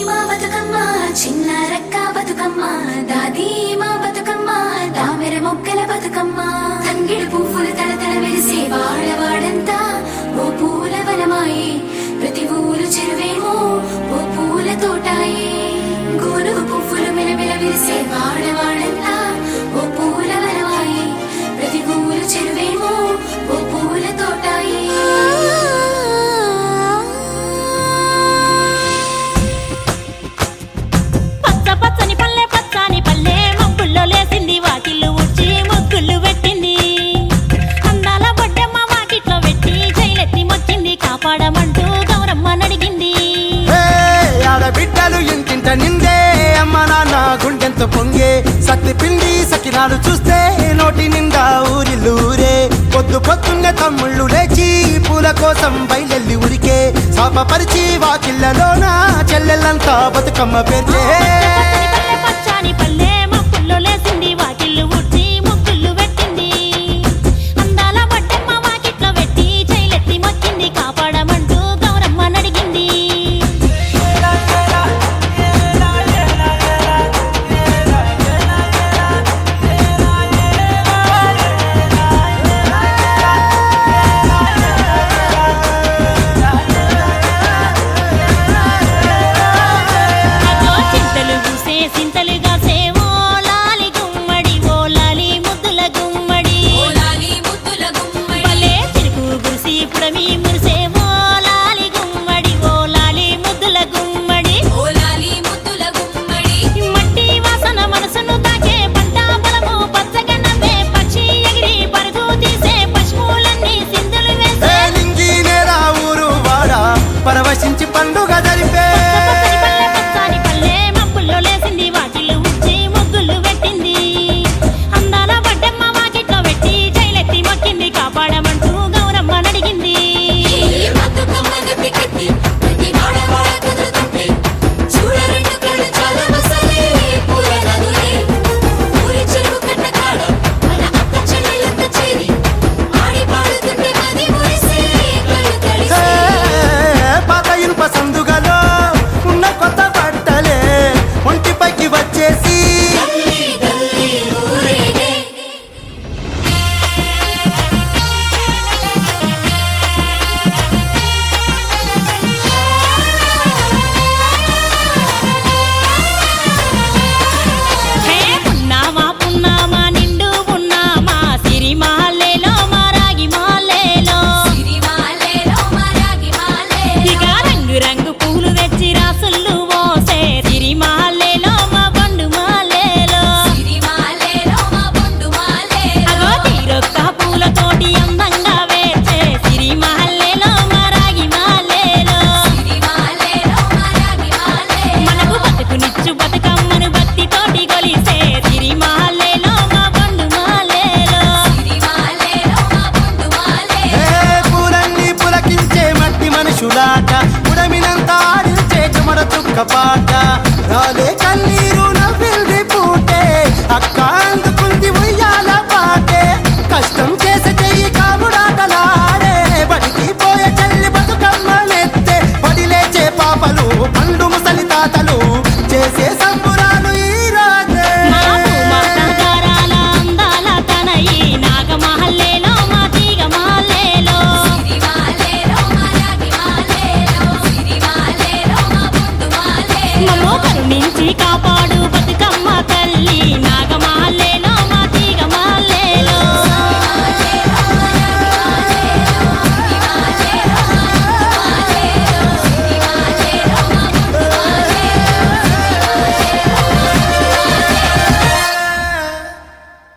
మా బతుకమ్మ చిన్న రక్క బతుకమ్మ దాది మా బతుకమ్మ దామెర మొక్కల బతుకమ్మ తంగిడు పువ్వులు తడతడ వెలిసే వాడవాడంతా ఓ పూల వనమాయే ప్రతి ఊరు చెరువేమో ఓ పూల తోటాయే గోనుగు పువ్వులు మెలమెల వెలిసే వాడవాడంతా ఓ పూల వనమాయే ప్రతి ఊరు చెరువేమో ఓ పూల తోటాయే నిందే అమ్మ నాన్న గుండెంత పొంగే సత్తి పిండి సకినాలు చూస్తే నోటి నిండా ఊరిల్లూరే పొద్దు పొద్దున్నే తమ్ముళ్ళు లేచి పూల కోసం బయలెల్లి ఉరికే శాపపరిచి వాకిళ్ళలోన చెల్లెళ్ళంతా బతుకమ్మ పేర్చే పరవశించి పండుగ జరిపే ఉడమినంత ఆడించే చెమర చుక్క పాట రాలే కన్నీరు నవ్వింది పూటే అక్క అందుకుంది ఉయ్యాల పాటే కష్టం చేసే చెయ్యి కాముడాటలాడే బడికి పోయే చెల్లి బతుకమ్మనెత్తే పడి లేచే పాపలు పండు ముసలి తాతలు చేసే సంబురాలు ఈ రోజే నుంచి కాపా